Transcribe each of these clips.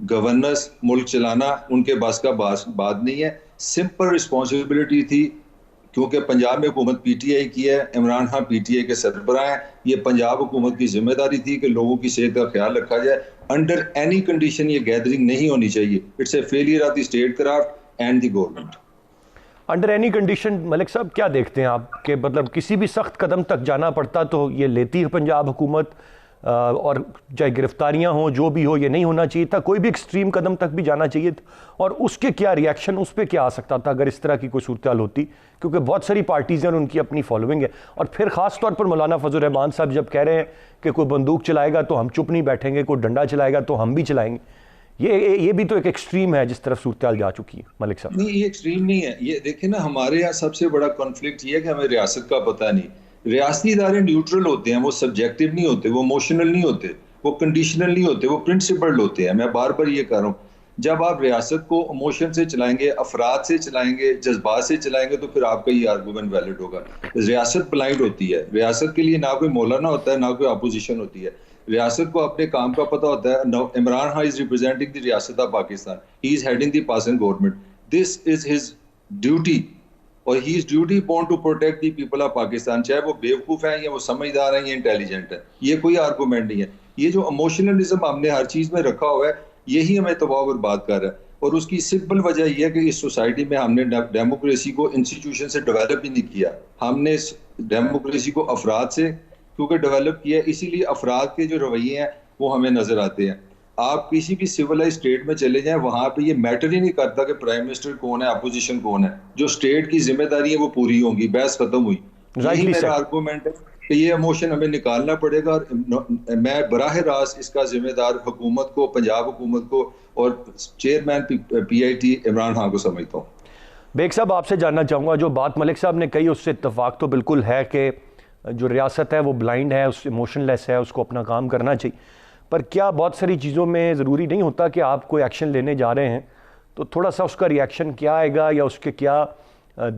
Governance ملک چلانا ان کے بس کا بات نہیں ہے. سمپل رسپانسبلٹی تھی کیونکہ پنجاب میں حکومت پی ٹی آئی کی ہے, Imran Khan P T I کے سربراہ ہیں, یہ پنجاب حکومت کی ذمہ داری تھی کہ لوگوں کی صحت کا خیال رکھا جائے. انڈر اینی کنڈیشن یہ گیدرنگ نہیں ہونی چاہیے. It's a failure of the statecraft and the government. Under any condition Malik Sahab کیا دیکھتے ہیں آپ کہ مطلب کسی بھی سخت قدم تک جانا پڑتا تو یہ لیتی ہے پنجاب حکومت, اور چاہے گرفتاریاں ہوں جو بھی ہو یہ نہیں ہونا چاہیے تھا, کوئی بھی ایکسٹریم قدم تک بھی جانا چاہیے تھا, اور اس کے کیا ریاکشن اس پہ کیا آ سکتا تھا اگر اس طرح کی کوئی صورتحال ہوتی, کیونکہ بہت ساری پارٹیز ہیں اور ان کی اپنی فالوئنگ ہے. اور پھر خاص طور پر مولانا فضل الرحمان صاحب جب کہہ رہے ہیں کہ کوئی بندوق چلائے گا تو ہم چپ نہیں بیٹھیں گے, کوئی ڈنڈا چلائے گا تو ہم بھی چلائیں گے, یہ بھی تو ایک ایکسٹریم ہے جس طرف صورتحال جا چکی ہے ملک صاحب. نہیں, یہ ایکسٹریم نہیں ہے. یہ دیکھیں نا, ہمارے یہاں سب سے بڑا کانفلکٹ یہ ہے کہ ہمیں ریاست کا پتہ نہیں. ریاستی ادارے نیوٹرل ہوتے ہیں, وہ سبجیکٹو نہیں ہوتے, وہ ایموشنل نہیں ہوتے, وہ کنڈیشنل نہیں ہوتے, وہ پرنسپلڈ ہوتے ہیں. میں بار بار یہ کہہ رہا ہوں, جب آپ ریاست کو ایموشن سے چلائیں گے, افراد سے چلائیں گے, جذبات سے چلائیں گے, تو پھر آپ کا یہ آرگومنٹ ویلڈ ہوگا. ریاست بلائنڈ ہوتی ہے. ریاست کے لیے نہ کوئی مولانا ہوتا ہے, نہ کوئی اپوزیشن ہوتی ہے. ریاست کو اپنے کام کا پتہ ہوتا ہے. Imran Khan is representing the ریاست of Pakistan, he is heading the passing government. This is his duty, اور ہی از ڈیوٹی بورن to protect the people of Pakistan. چاہے وہ بیوقوف ہیں یا وہ سمجھدار ہیں یا انٹیلیجنٹ ہیں, یہ کوئی آرگومنٹ نہیں ہے. یہ جو ایموشنلزم ہم نے ہر چیز میں رکھا ہوا ہے, یہی ہمیں تباہ و برباد کر رہا ہے. اور اس کی سمپل وجہ یہ ہے کہ اس سوسائٹی میں ہم نے ڈیموکریسی کو انسٹیٹیوشن سے ڈیولپ ہی نہیں کیا. ہم نے ڈیموکریسی کو افراد سے کیونکہ ڈیولپ کیا ہے, اسی لیے افراد کے جو رویے ہیں وہ ہمیں نظر آتے ہیں. آپ کسی بھی سویلائز اسٹیٹ میں چلے جائیں, وہاں پہ یہ میٹر ہی نہیں کرتا کہ پرائم منسٹر کون ہے, اپوزیشن کون ہے. جو اسٹیٹ کی ذمہ داری ہے وہ پوری ہوں گی, بحث ختم ہوئی. یہی میرا آرگومنٹ ہے کہ یہ ایموشن ہمیں نکالنا پڑے گا, اور میں براہ راست اس کا ذمہ دار حکومت کو, پنجاب حکومت کو اور chairman P I T Imran Khan کو سمجھتا ہوں. بیگ صاحب آپ سے جاننا چاہوں گا, جو بات ملک صاحب نے کہی اس سے اتفاق تو بالکل ہے کہ جو ریاست ہے وہ بلائنڈ ہے, اس ایموشن لیس ہے, اس کو اپنا کام کرنا چاہیے. پر کیا بہت ساری چیزوں میں ضروری نہیں ہوتا کہ آپ کوئی ایکشن لینے جا رہے ہیں تو تھوڑا سا اس کا ریاکشن کیا آئے گا, یا اس کے کیا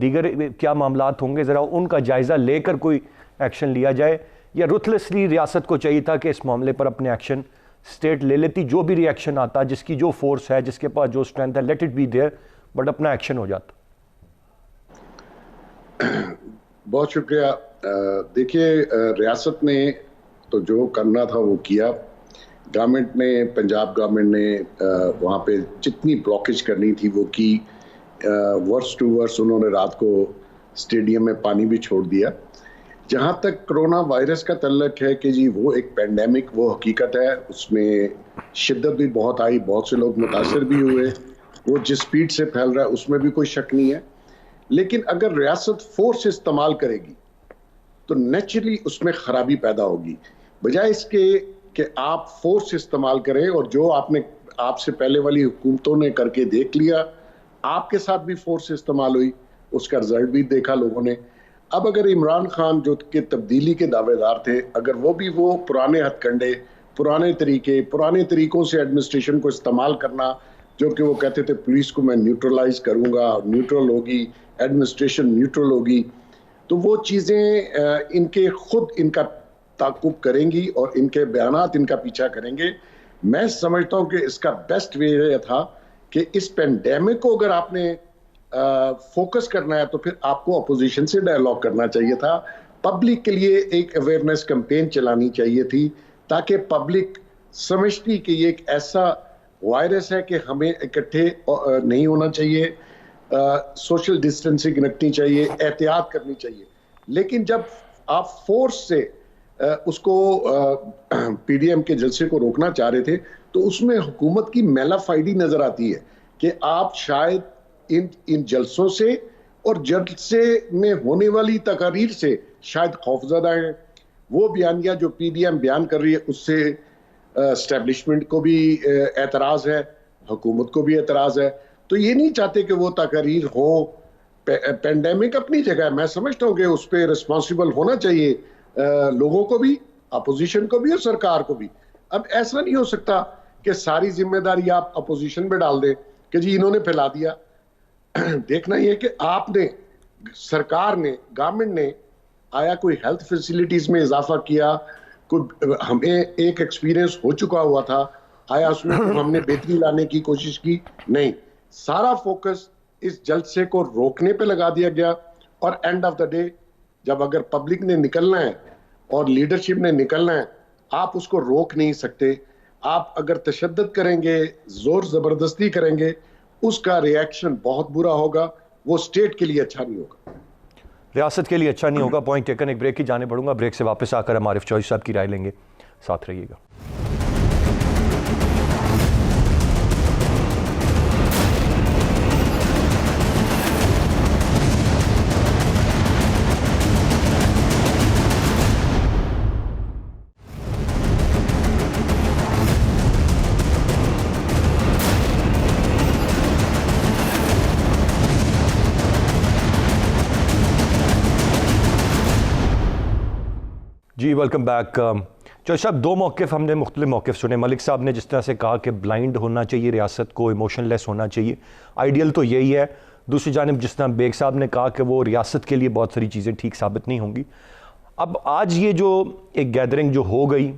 دیگر کیا معاملات ہوں گے, ذرا ان کا جائزہ لے کر کوئی ایکشن لیا جائے, یا رuthlessly ریاست کو چاہیے تھا کہ اس معاملے پر اپنے ایکشن اسٹیٹ لے لیتی, جو بھی ریاکشن آتا, جس کی جو فورس ہے, جس کے پاس جو اسٹرینتھ ہے, let it be there, but اپنا ایکشن ہو جاتا. بہت شکریہ. دیکھیے, ریاست نے تو جو کرنا تھا وہ کیا. گورنمنٹ نے, پنجاب گورنمنٹ نے وہاں پہ جتنی بلاکیج کرنی تھی وہ کی. ورس ٹو ورس انہوں نے رات کو اسٹیڈیم میں پانی بھی چھوڑ دیا. جہاں تک کرونا وائرس کا تعلق ہے کہ جی وہ ایک پینڈیمک, وہ حقیقت ہے, اس میں شدت بھی بہت آئی, بہت سے لوگ متاثر بھی ہوئے, وہ جس سپیڈ سے پھیل رہا ہے اس میں بھی کوئی شک نہیں ہے. لیکن اگر ریاست فورس استعمال کرے گی تو نیچرلی اس میں خرابی پیدا ہوگی, بجائے اس کے کہ آپ فورس استعمال کریں. اور جو آپ سے پہلے والی حکومتوں نے کر کے دیکھ لیا, آپ کے ساتھ بھی فورس استعمال ہوئی, اس کا رزلٹ بھی دیکھا لوگوں نے. اب اگر عمران خان جو کہ تبدیلی کے دعوے دار تھے, اگر وہ بھی وہ پرانے ہتھ کنڈے, پرانے طریقوں سے ایڈمنسٹریشن کو استعمال کرنا, جو کہ وہ کہتے تھے پولیس کو میں نیوٹرلائز کروں گا, نیوٹرل ہوگی, ایڈمنسٹریشن نیوٹرل ہوگی, تو وہ چیزیں ان کے خود ان کا تعاقب کریں گی اور ان کے بیانات ان کا پیچھا کریں گے. میں سمجھتا ہوں کہ اس کا بیسٹ وے یہ تھا کہ اس پینڈیمک کو اگر آپ نے فوکس کرنا ہے تو پھر آپ کو اپوزیشن سے ڈائیلاگ کرنا چاہیے تھا. پبلک کے لیے ایک اویئرنیس کمپین چلانی چاہیے تھی تاکہ پبلک سمجھتی کہ یہ ایک ایسا وائرس ہے کہ ہمیں اکٹھے نہیں ہونا چاہیے, سوشل ڈسٹینسنگ رکھنی چاہیے, احتیاط کرنی چاہیے. لیکن جب آپ فورس سے اس کو پی ڈی ایم کے جلسے کو روکنا چاہ رہے تھے تو اس میں حکومت کی میلا فائڈی نظر آتی ہے کہ آپ شاید ان جلسوں سے اور جلسے میں ہونے والی تقاریر سے شاید خوفزدہ ہیں. وہ بیانیہ جو پی ڈی ایم بیان کر رہی ہے اس سے اسٹیبلشمنٹ کو بھی اعتراض ہے, حکومت کو بھی اعتراض ہے. تو یہ نہیں چاہتے کہ وہ تقاریر ہوں. پینڈیمک اپنی جگہ ہے, میں سمجھتا ہوں کہ اس پہ رسپانسیبل ہونا چاہیے لوگوں کو بھی, اپوزیشن کو بھی اور سرکار کو بھی. اب ایسا نہیں ہو سکتا کہ ساری ذمہ داری آپ اپوزیشن پہ ڈال دیں کہ جی انہوں نے پھیلا دیا. دیکھنا یہ کہ آپ نے, سرکار نے, گورنمنٹ نے آیا کوئی ہیلتھ فیسلٹیز میں اضافہ کیا, کوئی ہمیں ایک ایکسپیرینس ہو چکا ہوا تھا, آیا اس میں ہم نے بہتری لانے کی کوشش کی؟ نہیں. سارا فوکس اس جلسے کو روکنے پہ لگا دیا گیا, اور اینڈ آف دا ڈے جب اگر پبلک نے نکلنا ہے اور لیڈرشپ نے نکلنا ہے, آپ اس کو روک نہیں سکتے. آپ اگر تشدد کریں گے, زور زبردستی کریں گے, اس کا ریاکشن بہت برا ہوگا, وہ اسٹیٹ کے لیے اچھا نہیں ہوگا, ریاست کے لیے اچھا نہیں ہوگا. Point taken. ایک بریک کی جانے پڑوں گا, بریک سے واپس آ کر ہم عارف چوہدری صاحب کی رائے لیں گے. ساتھ رہیے گا. جی ویلکم بیک. چوہدری صاحب, دو موقف ہم نے مختلف موقف سنے. ملک صاحب نے جس طرح سے کہا کہ بلائنڈ ہونا چاہیے ریاست کو, ایموشن لیس ہونا چاہیے, آئیڈیل تو یہی ہے. دوسری جانب جس طرح بیگ صاحب نے کہا کہ وہ ریاست کے لیے بہت ساری چیزیں ٹھیک ثابت نہیں ہوں گی. اب آج یہ جو ایک گیدرنگ جو ہو گئی,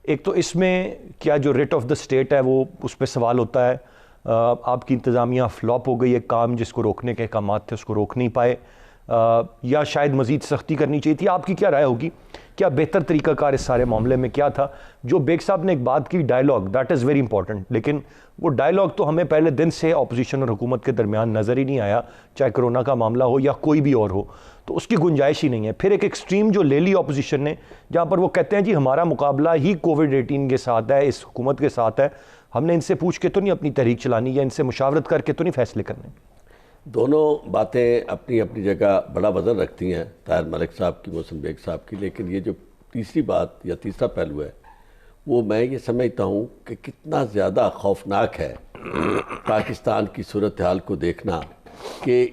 ایک تو اس میں کیا جو ریٹ آف دا اسٹیٹ ہے وہ اس پہ سوال ہوتا ہے. آپ کی انتظامیہ فلاپ ہو گئی, ایک کام جس کو روکنے کے احکامات تھے اس کو روک نہیں پائے, یا شاید مزید سختی کرنی چاہیے تھی. آپ کی کیا رائے ہوگی, کیا بہتر طریقہ کار اس سارے معاملے میں کیا تھا؟ جو بیگ صاحب نے ایک بات کی, dialogue, that is very important, لیکن وہ ڈائیلاگ تو ہمیں پہلے دن سے اپوزیشن اور حکومت کے درمیان نظر ہی نہیں آیا, چاہے کرونا کا معاملہ ہو یا کوئی بھی اور ہو, تو اس کی گنجائش ہی نہیں ہے. پھر ایک ایکسٹریم جو لے لی اپوزیشن نے, جہاں پر وہ کہتے ہیں جی ہمارا مقابلہ ہی کووڈ-18 کے ساتھ ہے, اس حکومت کے ساتھ ہے, ہم نے ان سے پوچھ کے تو نہیں اپنی تحریک چلانی, یا ان سے مشاورت کر کے تو نہیں فیصلے کرنے. دونوں باتیں اپنی اپنی جگہ بڑا وزن رکھتی ہیں, طاہر ملک صاحب کی, محسن بیگ صاحب کی. لیکن یہ جو تیسری بات یا تیسرا پہلو ہے, وہ میں یہ سمجھتا ہوں کہ کتنا زیادہ خوفناک ہے پاکستان کی صورتحال کو دیکھنا, کہ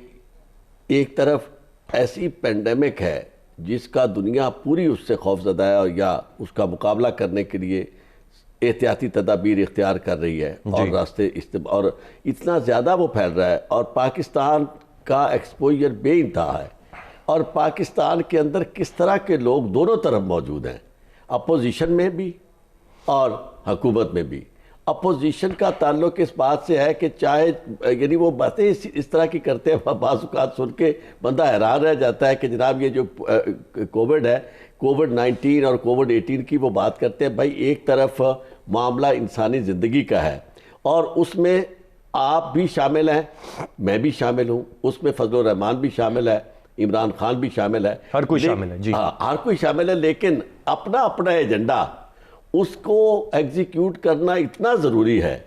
ایک طرف ایسی پینڈیمک ہے جس کا دنیا پوری اس سے خوف زدہ ہے, اور یا اس کا مقابلہ کرنے کے لیے احتیاطی تدابیر اختیار کر رہی ہے, اور راستے اور اتنا زیادہ وہ پھیل رہا ہے, اور پاکستان کا ایکسپوجر بے انتہا ہے. اور پاکستان کے اندر کس طرح کے لوگ دونوں طرف موجود ہیں, اپوزیشن میں بھی اور حکومت میں بھی. اپوزیشن کا تعلق اس بات سے ہے کہ چاہے یعنی وہ باتیں اس طرح کی کرتے ہیں, بعض اوقات سن کے بندہ حیران رہ جاتا ہے کہ جناب یہ جو کووڈ ہے, کووڈ-19 اور کووڈ-18 کی وہ بات کرتے ہیں. بھائی ایک طرف معاملہ انسانی زندگی کا ہے, اور اس میں آپ بھی شامل ہیں, میں بھی شامل ہوں, اس میں فضل الرحمان بھی شامل ہے, عمران خان بھی شامل ہے, ہر کوئی شامل ہے. جی ہر کوئی شامل ہے, لیکن اپنا اپنا ایجنڈا اس کو ایگزیکیوٹ کرنا اتنا ضروری ہے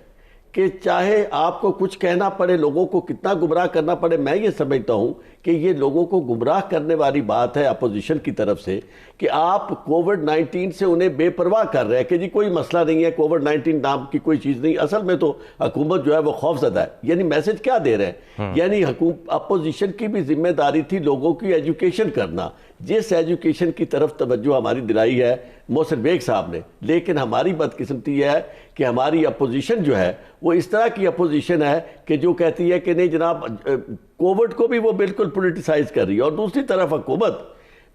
کہ چاہے آپ کو کچھ کہنا پڑے, لوگوں کو کتنا گمراہ کرنا پڑے. میں یہ سمجھتا ہوں کہ یہ لوگوں کو گمراہ کرنے والی بات ہے اپوزیشن کی طرف سے, کہ آپ کووڈ-19 سے انہیں بے پرواہ کر رہے ہیں کہ جی کوئی مسئلہ نہیں ہے, کووڈ-19 نام کی کوئی چیز نہیں. اصل میں تو حکومت جو ہے وہ خوف زدہ ہے. یعنی میسج کیا دے رہے ہیں, یعنی اپوزیشن کی بھی ذمہ داری تھی لوگوں کی ایجوکیشن کرنا, جس ایجوکیشن کی طرف توجہ ہماری دلائی ہے محسن بیگ صاحب نے. لیکن ہماری بدقسمتی یہ ہے کہ ہماری اپوزیشن جو ہے وہ اس طرح کی اپوزیشن ہے کہ جو کہتی ہے کہ نہیں جناب کووڈ کو بھی وہ بالکل پولیٹیسائز کر رہی ہے, اور دوسری طرف حکومت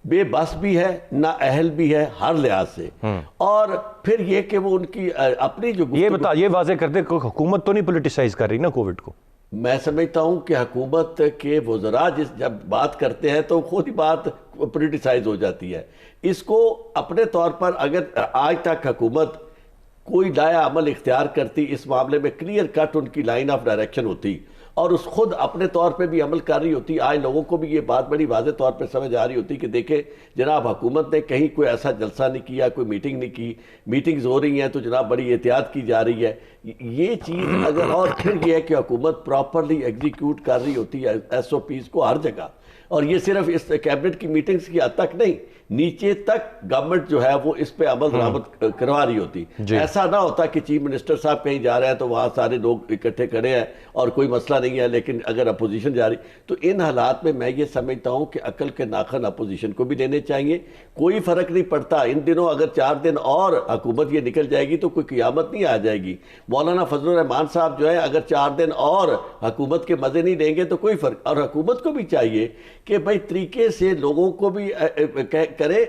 بے بس بھی ہے, نا اہل بھی ہے ہر لحاظ سے. اور پھر یہ کہ وہ ان کی اپنی جو یہ واضح کر دے کہ حکومت تو نہیں پولیٹیسائز کر رہی نا کووڈ کو. میں سمجھتا ہوں کہ حکومت کے وزراء جب بات کرتے ہیں تو خود ہی بات پولیٹیسائز ہو جاتی ہے. اس کو اپنے طور پر اگر آج تک حکومت کوئی لایا عمل اختیار کرتی, اس معاملے میں کلیئر کٹ ان کی لائن آف ڈائریکشن ہوتی, اور اس خود اپنے طور پہ بھی عمل کر رہی ہوتی, آج لوگوں کو بھی یہ بات بڑی واضح طور پہ سمجھ آ رہی ہوتی کہ دیکھیں جناب حکومت نے کہیں کوئی ایسا جلسہ نہیں کیا, کوئی میٹنگ نہیں کی, میٹنگز ہو رہی ہیں تو جناب بڑی احتیاط کی جا رہی ہے. یہ چیز اگر, اور پھر یہ ہے کہ حکومت پراپرلی ایگزیکیوٹ کر رہی ہوتی ہے ایس او پیز کو ہر جگہ, اور یہ صرف اس کیبنٹ کی میٹنگز کی حد تک نہیں, نیچے تک گورنمنٹ جو ہے وہ اس پہ عمل درآمد کروا رہی ہوتی. ایسا نہ ہوتا کہ چیف منسٹر صاحب کہیں جا رہے ہیں تو وہاں سارے لوگ اکٹھے کھڑے ہیں اور کوئی مسئلہ نہیں ہے, لیکن اگر اپوزیشن جا رہی, تو ان حالات میں یہ سمجھتا ہوں کہ عقل کے ناخن اپوزیشن کو بھی دینے چاہیے. کوئی فرق نہیں پڑتا ان دنوں, اگر 4 دن اور حکومت یہ نکل جائے گی تو کوئی قیامت نہیں آ جائے گی. مولانا فضل الرحمان صاحب جو ہے اگر 4 دن اور حکومت کے مزے نہیں لیں گے تو کوئی فرق, اور حکومت کو بھی چاہیے کہ بھائی طریقے سے لوگوں کو بھی کرے،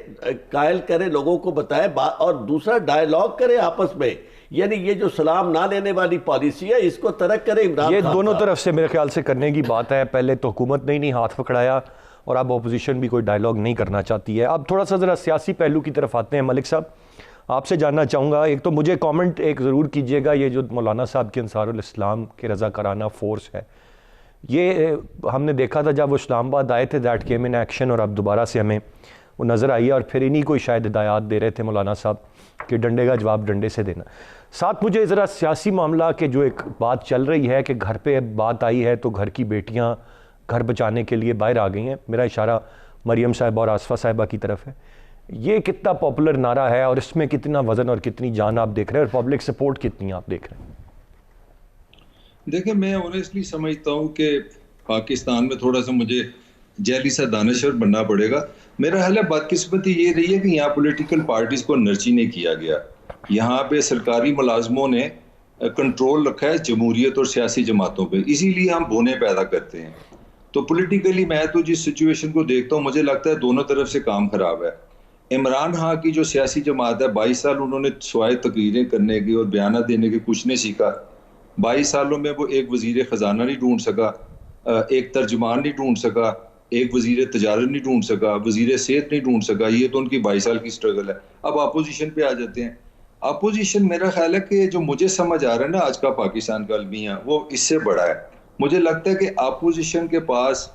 قائل کرے، لوگوں کو بتائے، اور دوسرا ڈائیلاگ کرے آپس میں. یعنی یہ جو سلام نہ لینے والی پالیسی ہے اس کو ترک کرے عمران خان. یہ دونوں طرف سے میرے خیال سے کرنے کی بات ہے. پہلے تو حکومت نے نہیں ہاتھ پکڑایا اور اب اپوزیشن بھی کوئی ڈائیلاگ نہیں کرنا چاہتی ہے. اب تھوڑا سا ذرا سیاسی پہلو کی طرف آتے ہیں. ملک صاحب آپ سے جاننا چاہوں گا، ایک تو مجھے کامنٹ ایک ضرور کیجئے گا، یہ جو مولانا صاحب کے انصار الاسلام کے رضاکارانہ فورس ہے، یہ ہم نے دیکھا تھا جب وہ اسلام آباد آئے تھے، دیٹ کیم ان ایکشن، اور اب دوبارہ سے ہمیں وہ نظر آئی ہے، اور پھر انہی کو شاید ہدایات دے رہے تھے مولانا صاحب کہ ڈنڈے کا جواب ڈنڈے سے دینا. ساتھ مجھے ذرا سیاسی معاملہ کہ جو ایک بات چل رہی ہے کہ گھر پہ بات آئی ہے تو گھر کی بیٹیاں گھر بچانے کے لیے باہر آ گئی ہیں، میرا اشارہ مریم صاحبہ اور آصفہ صاحبہ کی طرف ہے. یہ کتنا پاپولر نعرہ ہے اور اس میں کتنا وزن اور کتنی جان آپ دیکھ رہے ہیں، اور پبلک سپورٹ کتنی آپ دیکھ رہے ہیں؟ دیکھیں میں آنیسٹلی سمجھتا ہوں کہ پاکستان میں تھوڑا سا مجھے جیلی سا دانشور بننا پڑے گا. میرا حال ہے بدقسمتی یہ رہی ہے کہ یہاں پولیٹیکل پارٹیز کو نرچی نہیں کیا گیا. یہاں پہ سرکاری ملازموں نے کنٹرول رکھا ہے جمہوریت اور سیاسی جماعتوں پہ، اسی لیے ہم بونے پیدا کرتے ہیں. تو پولیٹیکلی میں تو جس سچویشن کو دیکھتا ہوں مجھے لگتا ہے دونوں طرف سے کام خراب ہے. عمران خان کی جو سیاسی جماعت ہے 22 سال انہوں نے سوائے تقریریں کرنے کی اور بیانات دینے کی کچھ نہیں سیکھا. 22 سالوں میں وہ ایک وزیر خزانہ نہیں ڈھونڈ سکا، ایک ترجمان نہیں ڈھونڈ سکا، ایک وزیر تجارت نہیں ڈھونڈ سکا، وزیر صحت نہیں ڈھونڈ سکا. یہ تو ان کی 22 سال کی سٹرگل ہے. اب اپوزیشن پہ آ جاتے ہیں. اپوزیشن میرا خیال ہے کہ جو مجھے سمجھ آ رہا ہے نا آج کا پاکستان کا المیہ وہ اس سے بڑا ہے. مجھے لگتا ہے کہ اپوزیشن کے پاس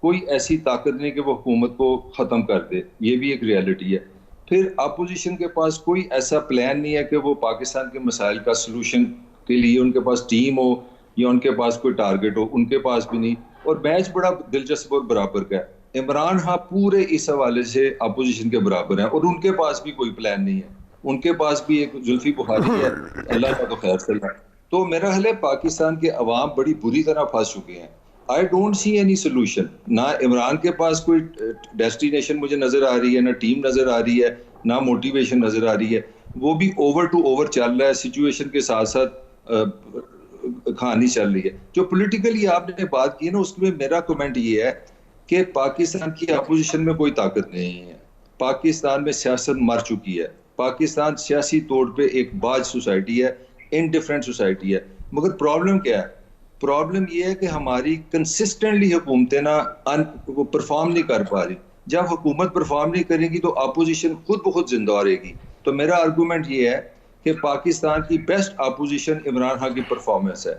کوئی ایسی طاقت نہیں کہ وہ حکومت کو ختم کر دے، یہ بھی ایک ریالٹی ہے. پھر اپوزیشن کے پاس کوئی ایسا پلان نہیں ہے کہ وہ پاکستان کے مسائل کا سلوشن کے لیے ان کے پاس ٹیم ہو یا ان کے پاس کوئی ٹارگٹ ہو، ان کے پاس بھی نہیں. اور میچ بڑا دلچسپ اور برابر کا ہے. عمران خان پورے اس حوالے سے اپوزیشن کے برابر ہیں اور ان کے پاس بھی کوئی پلان نہیں ہے. ان کے پاس بھی ایک زلفی بخاری ہے، اللہ کا تو خیر چلا. تو میرا خیال ہے پاکستان کے عوام بڑی بری طرح پھنس چکے ہیں. I don't see any solution. نہ عمران کے پاس کوئی ڈیسٹینیشن مجھے نظر آ رہی ہے، نہ ٹیم نظر آ رہی ہے، نہ موٹیویشن نظر آ رہی ہے. وہ بھی اوور ٹو اوور چل رہا ہے، سچویشن کے ساتھ ساتھ کہانی چل رہی ہے. جو پولیٹیکلی آپ نے بات کی نا اس میں میرا کمنٹ یہ ہے کہ پاکستان کی اپوزیشن میں کوئی طاقت نہیں ہے. پاکستان میں سیاست مر چکی ہے. پاکستان سیاسی طور پہ ایک باج سوسائٹی ہے، انڈیفرنٹ سوسائٹی ہے. مگر پرابلم کیا ہے؟ پرابلم یہ ہے کہ ہماری کنسسٹنٹلی حکومتیں نا وہ پرفارم نہیں کر پا رہی. جب حکومت پرفارم نہیں کرے گی تو اپوزیشن خود بخود زندہ رہے گی. تو میرا آرگومنٹ یہ ہے کہ پاکستان کی بیسٹ اپوزیشن عمران خان کی پرفارمنس ہے.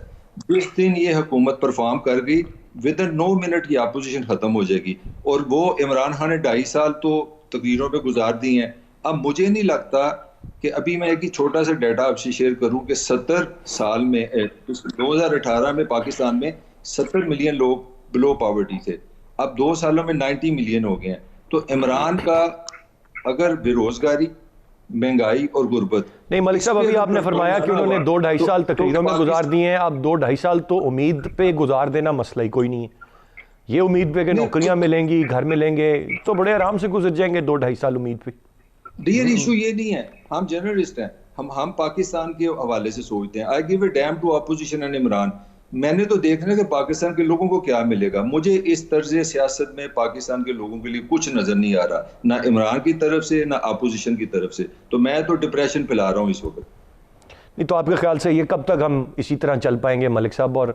جس دن یہ حکومت پرفارم کر گئی ود ان 9 منٹ یہ اپوزیشن ختم ہو جائے گی. اور وہ عمران خان نے 2.5 سال تو تقریروں پہ گزار دی ہیں. اب مجھے نہیں لگتا کہ ابھی میں ایک چھوٹا سا ڈیٹا آپ سے شیئر کروں کہ 70 سال میں 2018 میں پاکستان میں 70 ملین لوگ بلو پاورٹی تھے. اب 2 سالوں میں 90 ملین ہو گئے ہیں. تو عمران کا اگر بے روزگاری، مہنگائی اور غربت نہیں ملک صاحب ابھی آپ نے فرمایا کہ انہوں نے 2-2.5 سال تقریروں میں گزار دیے ہیں. اب 2-2.5 سال تو امید پہ گزار دینا مسئلہ ہی کوئی نہیں ہے. یہ امید پہ کہ نوکریاں ملیں گی، گھر ملیں گے، تو بڑے آرام سے گزر جائیں گے 2-2.5 سال امید پہ. ڈیئر ایشو یہ نہیں ہے. ہم جرنلسٹ ہیں، ہم پاکستان کے حوالے سے سوچتے ہیں. I give a damn to opposition and Imran. میں نے تو دیکھنا کہ پاکستان کے لوگوں کو کیا ملے گا. مجھے اس طرز سیاست میں پاکستان کے لوگوں کے لیے کچھ نظر نہیں آ رہا، نہ عمران کی طرف سے نہ اپوزیشن کی طرف سے. تو میں تو ڈپریشن پھیلا رہا ہوں اس وقت. نہیں تو آپ کے خیال سے یہ کب تک ہم اسی طرح چل پائیں گے ملک صاحب؟ اور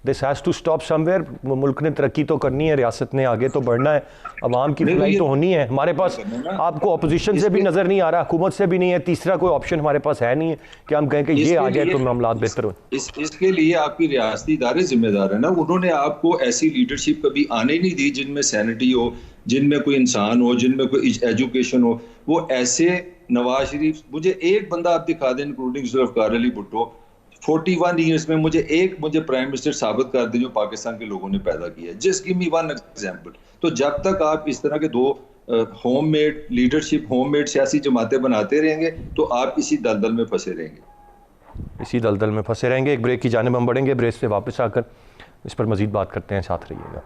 this has to stop somewhere. ملک نے ترقی تو کرنی ہے، ریاست نے آگے تو بڑھنا ہے، عوام کی فلائی تو ہونی ہے. ہمارے پاس آپ کو اپوزیشن سے بھی نظر نہیں آ رہا، حکومت سے بھی نہیں ہے، تیسرا کوئی آپشن ہمارے پاس ہے نہیں ہے کہ ہم کہیں کہ یہ آ جائے تو معاملات بہتر ہو. اس کے لیے آپ کی ریاستی ادارے ذمہ دار ہیں نا. انہوں نے آپ کو ایسی لیڈرشپ کبھی آنے نہیں دی جن میں سینٹی ہو، جن میں کوئی انسان ہو، جن میں کوئی ایجوکیشن ہو. وہ ایسے نواز شریف، مجھے ایک بندہ آپ دکھا دیں انکلوڈنگ ذوالفقار علی بھٹو 41 ایئرس میں مجھے پرائم منسٹر ثابت کر دیں جو پاکستان کے لوگوں نے پیدا کیا ہے. جسٹ گیو می ون ایگزامپل. تو جب تک آپ اس طرح کے 2 home made leadership, home made سیاسی جماعتیں بناتے رہیں گے تو آپ اسی دلدل میں پھنسے رہیں گے. اسی دلدل میں پھنسے رہیں گے. ایک بریک کی جانب ہم بڑھیں گے. بریک سے واپس آ کر اس پر مزید بات کرتے ہیں. ساتھ رہیے گا.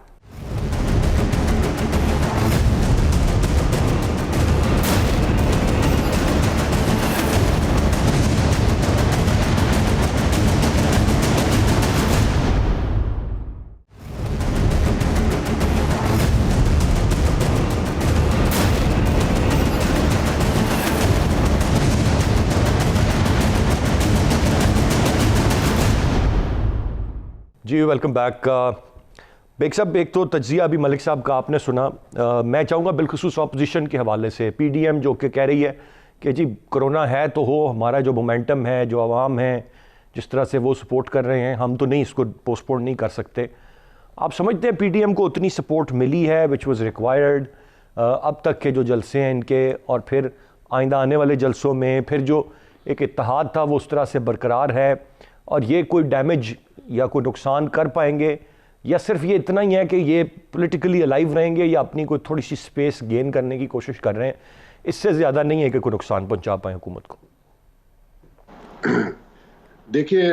جی ویلکم بیک بیگ صاحب. ایک تو تجزیہ ابھی ملک صاحب کا آپ نے سنا. میں چاہوں گا بالخصوص اپوزیشن کے حوالے سے پی ڈی ایم جو کہ کہہ رہی ہے کہ جی کرونا ہے تو ہو, ہمارا جو مومنٹم ہے, جو عوام ہیں جس طرح سے وہ سپورٹ کر رہے ہیں, ہم تو نہیں اس کو پوسٹ پون نہیں کر سکتے. آپ سمجھتے ہیں پی ڈی ایم کو اتنی سپورٹ ملی ہے وچ واز ریکوائرڈ اب تک کے جو جلسے ہیں ان کے, اور پھر آئندہ آنے والے جلسوں میں پھر جو ایک اتحاد تھا وہ اس طرح سے برقرار ہے, اور یہ کوئی ڈیمیج یا کوئی نقصان کر پائیں گے, یا صرف یہ اتنا ہی ہے کہ یہ پولیٹیکلی الائیو رہیں گے یا اپنی کوئی تھوڑی سی سپیس گین کرنے کی کوشش کر رہے ہیں, اس سے زیادہ نہیں ہے کہ کوئی نقصان پہنچا پائیں حکومت کو؟ دیکھیے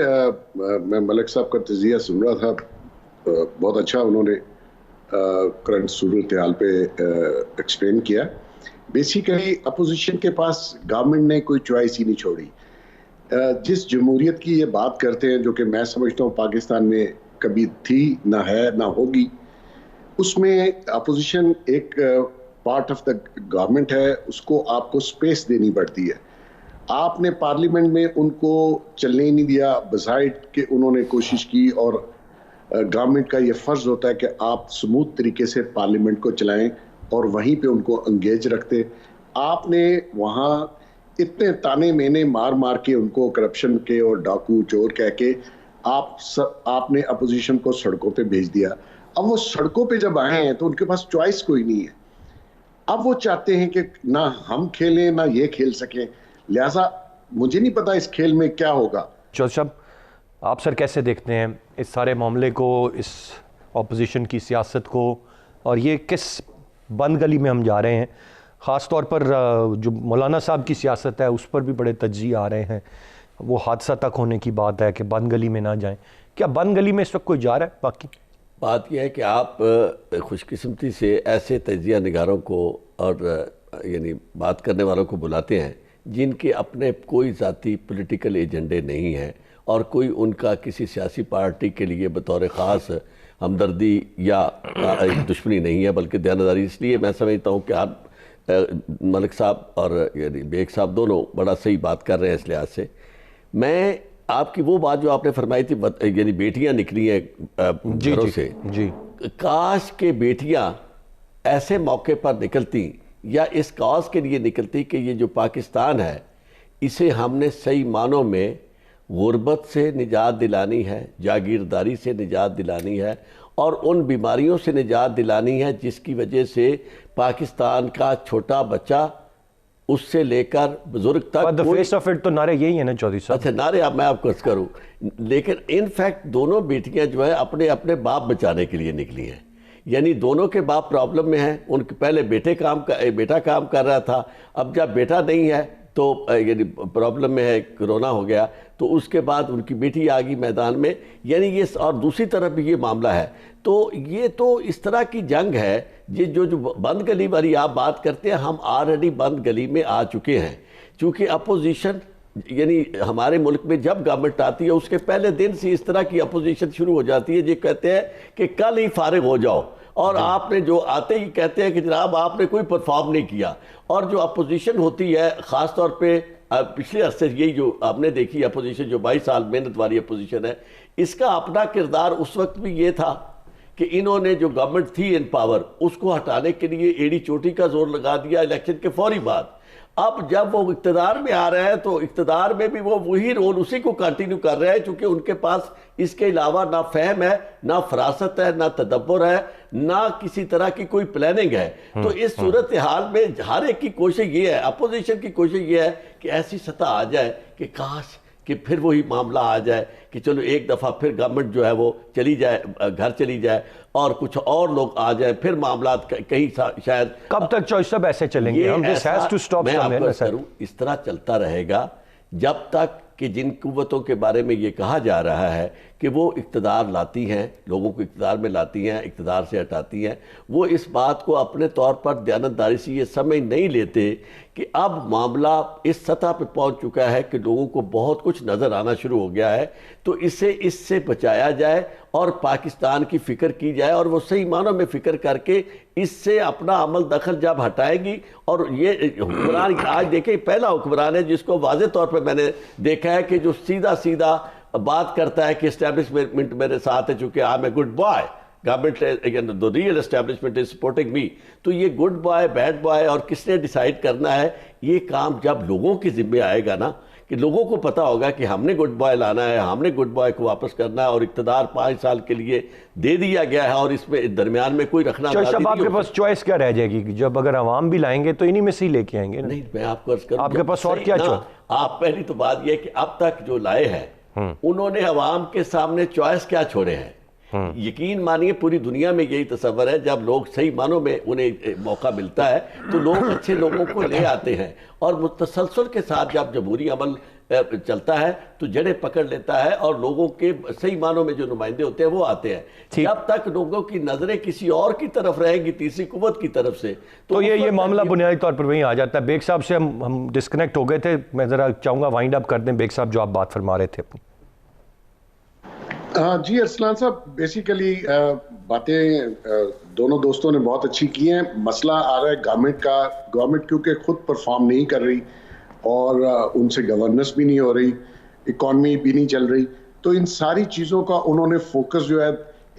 میں ملک صاحب کا تجزیہ سن رہا تھا, بہت اچھا انہوں نے کرنٹ صورتحال پہ ایکسپلین کیا. بیسیکلی اپوزیشن کے پاس گورنمنٹ نے کوئی چوائس ہی نہیں چھوڑی. جس جمہوریت کی یہ بات کرتے ہیں جو کہ میں سمجھتا ہوں پاکستان میں کبھی تھی نہ ہے نہ ہوگی, اس میں اپوزیشن ایک پارٹ آف دا گورنمنٹ ہے, اس کو آپ کو سپیس دینی پڑتی ہے. آپ نے پارلیمنٹ میں ان کو چلنے ہی نہیں دیا, بسائڈ کہ انہوں نے کوشش کی, اور گورنمنٹ کا یہ فرض ہوتا ہے کہ آپ سموتھ طریقے سے پارلیمنٹ کو چلائیں اور وہیں پہ ان کو انگیج رکھتے. آپ نے وہاں اتنے تانے مینے مار مار کے ان کو کرپشن کے اور ڈاکو چور کہہ کے آپ نے اپوزیشن کو سڑکوں پہ بھیج دیا. اب وہ سڑکوں پہ جب آئے ہیں تو ان کے پاس چوائس کوئی نہیں ہے. اب وہ چاہتے ہیں کہ نہ ہم کھیلیں نہ یہ کھیل سکیں, لہٰذا مجھے نہیں پتا اس کھیل میں کیا ہوگا. چودھری صاحب آپ سر کیسے دیکھتے ہیں اس سارے معاملے کو, اس اپوزیشن کی سیاست کو, اور یہ کس بند گلی میں ہم جا رہے ہیں؟ خاص طور پر جو مولانا صاحب کی سیاست ہے اس پر بھی بڑے تجزیے آ رہے ہیں, وہ حادثہ تک ہونے کی بات ہے کہ بند گلی میں نہ جائیں. کیا بند گلی میں اس وقت کوئی جا رہا ہے؟ باقی بات یہ ہے کہ آپ خوش قسمتی سے ایسے تجزیہ نگاروں کو اور یعنی بات کرنے والوں کو بلاتے ہیں جن کے اپنے کوئی ذاتی پولیٹیکل ایجنڈے نہیں ہیں, اور کوئی ان کا کسی سیاسی پارٹی کے لیے بطور خاص ہمدردی یا دشمنی نہیں ہے, بلکہ دیانتداری. اس لیے میں سمجھتا ہوں کہ آپ ملک صاحب اور یعنی بیگ صاحب دونوں بڑا صحیح بات کر رہے ہیں اس لحاظ سے. میں آپ کی وہ بات جو آپ نے فرمائی تھی, یعنی بیٹیاں نکلی ہیں گھروں سے, کاش کہ بیٹیاں ایسے موقع پر نکلتی یا اس کاز کے لیے نکلتی کہ یہ جو پاکستان ہے اسے ہم نے صحیح معنوں میں غربت سے نجات دلانی ہے, جاگیرداری سے نجات دلانی ہے, اور ان بیماریوں سے نجات دلانی ہے جس کی وجہ سے پاکستان کا چھوٹا بچہ اس سے لے کر بزرگ تک فیس آف اٹ تو نعرے یہی ہیں نا چودھری صاحب. اچھا نعرے میں آپ کو عرض کروں, لیکن ان فیکٹ دونوں بیٹیاں جو ہے اپنے اپنے باپ بچانے کے لیے نکلی ہیں. یعنی دونوں کے باپ پرابلم میں ہیں. ان کے پہلے بیٹا کام کر رہا تھا, اب جب بیٹا نہیں ہے تو یعنی پرابلم میں ہے, کرونا ہو گیا, تو اس کے بعد ان کی بیٹی آ گئی میدان میں. یعنی یہ اور دوسری طرف بھی یہ معاملہ ہے. تو یہ تو اس طرح کی جنگ ہے جو بند گلی والی آپ بات کرتے ہیں, ہم آلریڈی بند گلی میں آ چکے ہیں. چونکہ اپوزیشن یعنی ہمارے ملک میں جب گورنمنٹ آتی ہے اس کے پہلے دن سے اس طرح کی اپوزیشن شروع ہو جاتی ہے, یہ کہتے ہیں کہ کل ہی فارغ ہو جاؤ, اور آپ نے جو آتے ہی کہتے ہیں کہ جناب آپ نے کوئی پرفارم نہیں کیا. اور جو اپوزیشن ہوتی ہے خاص طور پہ پچھلے عرصے یہی جو آپ نے دیکھی اپوزیشن جو 22 سال محنت والی اپوزیشن ہے, اس کا اپنا کردار اس وقت بھی یہ تھا کہ انہوں نے جو گورنمنٹ تھی ان پاور اس کو ہٹانے کے لیے ایڑی چوٹی کا زور لگا دیا الیکشن کے فوری بعد. اب جب وہ اقتدار میں آ رہا ہے تو اقتدار میں بھی وہ وہی رول اسی کو کنٹینیو کر رہے ہیں, چونکہ ان کے پاس اس کے علاوہ نہ فہم ہے, نہ فراست ہے, نہ تدبر ہے, نہ کسی طرح کی کوئی پلاننگ ہے. تو اس صورتحال میں ہر ایک کی کوشش یہ ہے, اپوزیشن کی کوشش یہ ہے کہ ایسی سطح آ جائے کہ کاش کہ پھر وہی معاملہ آ جائے کہ چلو ایک دفعہ پھر گورنمنٹ جو ہے وہ چلی جائے, گھر چلی جائے, اور کچھ اور لوگ آ جائیں, پھر معاملات کہیں شاید. کب تک چوائس صاحب ایسے چلیں گے؟ میں آپ کو کروں اس طرح چلتا رہے گا جب تک کہ جن قوتوں کے بارے میں یہ کہا جا رہا ہے کہ وہ اقتدار لاتی ہیں, لوگوں کو اقتدار میں لاتی ہیں, اقتدار سے ہٹاتی ہیں, وہ اس بات کو اپنے طور پر دیانتداری سے یہ سمجھ نہیں لیتے کہ اب معاملہ اس سطح پہ پہنچ چکا ہے کہ لوگوں کو بہت کچھ نظر آنا شروع ہو گیا ہے. تو اس سے بچایا جائے اور پاکستان کی فکر کی جائے, اور وہ صحیح معنوں میں فکر کر کے اس سے اپنا عمل دخل جب ہٹائے گی. اور یہ حکمران آج دیکھیں پہلا حکمران ہے جس کو واضح طور پہ میں نے دیکھا ہے کہ جو سیدھا بات کرتا ہے کہ اسٹیبلشمنٹ میرے ساتھ ہے چونکہ I am a good boy, government the real establishment is supporting me. تو یہ گڈ بوائے بیڈ بوائے اور کس نے ڈیسائیڈ کرنا ہے, یہ کام جب لوگوں کے ذمہ آئے گا نا, کہ لوگوں کو پتا ہوگا کہ ہم نے گڈ بوائے لانا ہے, ہم نے گڈ بوائے کو واپس کرنا ہے, اور اقتدار 5 سال کے لیے دے دیا گیا ہے, اور اس میں درمیان میں کوئی رکھنا چوائس اب آپ کے پاس چوائس کیا رہ جائے گی؟ جب اگر عوام بھی لائیں گے تو انہی میں سے ہی لے کے آئیں گے. نہیں, میں آپ کو عرض کروں, آپ کے پاس اور کیا چوائس؟ آپ پہلی تو بات یہ کہ اب تک جو لائے ہیں انہوں نے عوام کے سامنے چوائس کیا چھوڑے ہیں؟ یقین مانیے پوری دنیا میں یہی تصور ہے, جب لوگ صحیح معنوں میں انہیں موقع ملتا ہے تو لوگ اچھے لوگوں کو لے آتے ہیں, اور متسلسل کے ساتھ جب جمہوری عمل چلتا ہے تو جڑیں پکڑ لیتا ہے, اور لوگوں کے صحیح معنوں میں جو نمائندے ہوتے ہیں وہ آتے ہیں. جب تک لوگوں کی نظریں کسی اور کی طرف رہیں گی, تیسری قوت کی طرف سے, تو یہ معاملہ بنیادی طور پر وہیں آ جاتا ہے. بیگ صاحب سے ہم ڈسکنیکٹ ہو گئے تھے, میں ذرا چاہوں گا وائنڈ اپ کر دیں بیگ صاحب جو آپ بات فرما رہے تھے. جی ارسلان صاحب, بیسیکلی باتیں دونوں دوستوں نے بہت اچھی کی ہیں. مسئلہ آ رہا ہے گورنمنٹ کا, گورنمنٹ کیونکہ خود پرفارم نہیں کر رہی اور ان سے گورننس بھی نہیں ہو رہی, اکانومی بھی نہیں چل رہی, تو ان ساری چیزوں کا انہوں نے فوکس جو ہے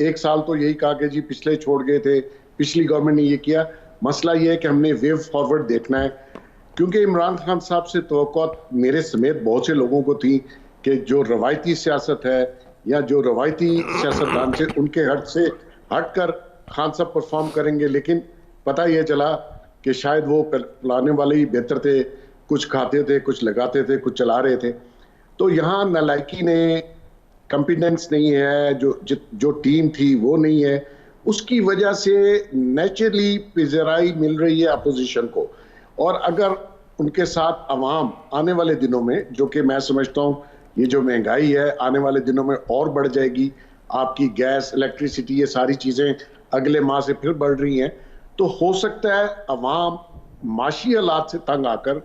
1 سال تو یہی کہا کہ جی پچھلے چھوڑ گئے تھے, پچھلی گورنمنٹ نے یہ کیا. مسئلہ یہ ہے کہ ہم نے ویو فارورڈ دیکھنا ہے, کیونکہ عمران خان صاحب سے توقعات میرے سمیت بہت سے لوگوں کو تھی کہ جو روایتی سیاست ہے یا جو روایتی سیاستدان سے ان کے سے ہٹ کر خان صاحب پرفارم کریں گے, لیکن پتہ یہ چلا کہ شاید وہ پلانے والے ہی بہتر تھے, کچھ کھاتے تھے, کچھ لگاتے تھے, کچھ چلا رہے تھے. تو یہاں نالائکی نے, کمپیٹنس نہیں ہے, جو ٹیم تھی وہ نہیں ہے, اس کی وجہ سے نیچرلی پذیرائی مل رہی ہے اپوزیشن کو. اور اگر ان کے ساتھ عوام آنے والے دنوں میں, جو کہ میں سمجھتا ہوں یہ جو مہنگائی ہے آنے والے دنوں میں اور بڑھ جائے گی, آپ کی گیس, الیکٹریسٹی, یہ ساری چیزیں اگلے ماہ سے پھر بڑھ رہی ہیں, تو ہو سکتا ہے عوام معاشی حالات سے تنگ آ کر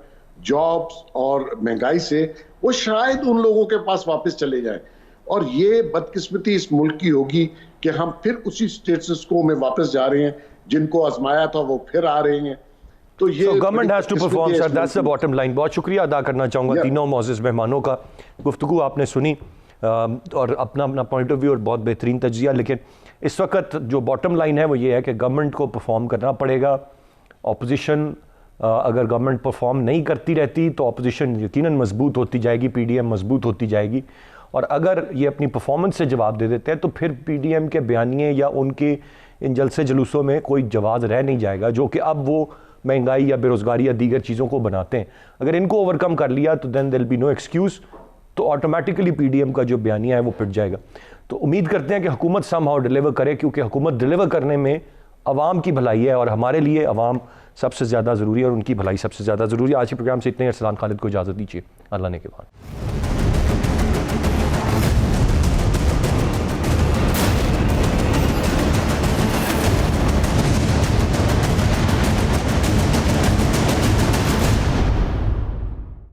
جابز اور مہنگائی سے وہ شاید ان لوگوں کے پاس واپس چلے جائیں, اور یہ بدقسمتی اس ملک کی ہوگی کہ ہم پھر اسی سٹیٹس کو میں واپس جا رہے ہیں, جن کو آزمایا تھا وہ پھر آ رہے ہیں. تو یہ government has to perform sir, that's the bottom line. بہت شکریہ ادا کرنا چاہوں گا تینوں معزز مہمانوں کا. گفتگو آپ نے سنی اور اپنا پوائنٹ آف ویو اور بہت بہترین تجزیہ, لیکن اس وقت جو باٹم لائن ہے وہ یہ ہے کہ گورنمنٹ کو پرفارم کرنا پڑے گا. اپوزیشن اگر گورنمنٹ پرفارم نہیں کرتی رہتی تو اپوزیشن یقیناً مضبوط ہوتی جائے گی, پی ڈی ایم مضبوط ہوتی جائے گی, اور اگر یہ اپنی پرفارمنس سے جواب دے دیتے ہیں تو پھر پی ڈی ایم کے بیانیے یا ان کے ان جلسے جلوسوں میں کوئی جواز رہ نہیں جائے گا, جو کہ اب وہ مہنگائی یا بے روزگاری یا دیگر چیزوں کو بناتے ہیں. اگر ان کو اوورکم کر لیا تو دین دیر ول بی نو ایکسکیوز, تو آٹومیٹیکلی پی ڈی ایم کا جو بیانیہ ہے وہ پٹ جائے گا. تو امید کرتے ہیں کہ حکومت سم ہاؤ ڈیلیور کرے, کیونکہ حکومت ڈیلیور کرنے میں عوام کی بھلائی ہے, اور ہمارے لیے عوام سب سے زیادہ ضروری ہے اور ان کی بھلائی سب سے زیادہ ضروری ہے. آج کے پروگرام سے اتنے. ارسلان خالد کو اجازت دیجیے, اللہ نے کے بعد.